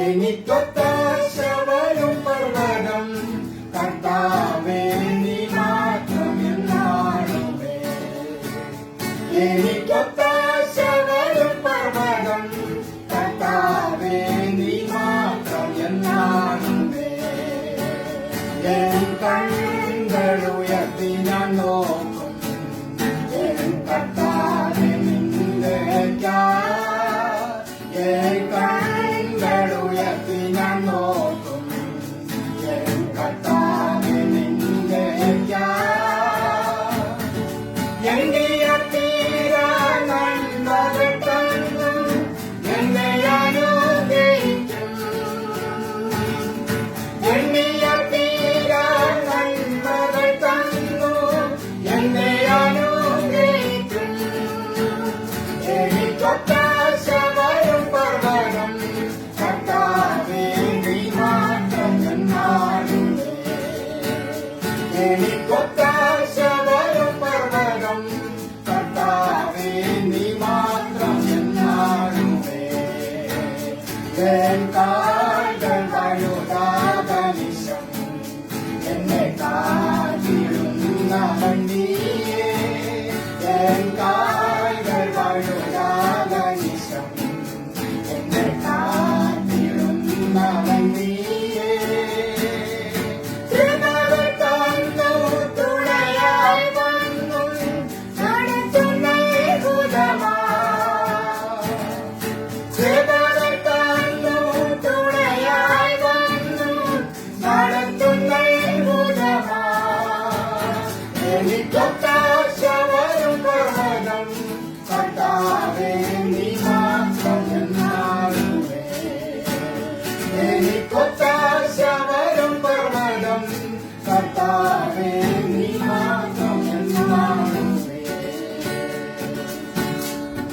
എനിക്കൊത്താശ വരും പർവ്വതം കർത്താവേ നീ മാത്രം എന്നാണുമേ. എനിക്കൊത്താശ വരും പർവ്വതം കർത്താവേ നീ മാത്രം എന്നാണുമേ. എൻ കണ്ണുകളുയർത്തി ഞാൻ നോക്കും എൻ കർത്താവേ നിന്ദയ്ക്കായി. എൻ കണ്ണുകളുയർത്തി ഞാൻ നോക്കും എൻ കർത്താവേ നിന്ദയ്ക്കായി. എണ്ണിയ തീരാ നന്മകൾ തന്നും എന്നെ അനുഗ്രഹിക്കും. എണ്ണിയ തീരാ നന്മകൾ തന്നു എന്നെ അനുഗ്രഹിക്കും. എനിക്കൊത്താശ വരും പർവ്വതം കർത്താവേ നീ മാത്രം എന്നാണുമേ. എനിക്കൊത്താശ വരും പർവ്വതം കർത്താവേ നീ മാത്രം എന്നാണുമേ. എൻ കാൽകൾ വഴുതാത നിശം എന്നെ കാത്തിടുന്നവൻ നീയേ. എൻ കാൽകൾ വഴുതാത നിശം എന്നെ കാത്തിടുന്നവൻ നീയേ. കൃപകൾ തന്നു തുണയായി വന്നു നടത്തുന്ന യഹൂദമായി. കൃപകൾ തന്നു തുണയായി വന്നു നടത്തുന്ന യഹൂദമായി. എനിക്കൊത്താശ വരും പർവ്വതം കർത്താവേ നീ മാത്രം എന്നാണുമേ. എനിക്കൊത്താശ വരും പർവ്വതം കർത്താവേ നീ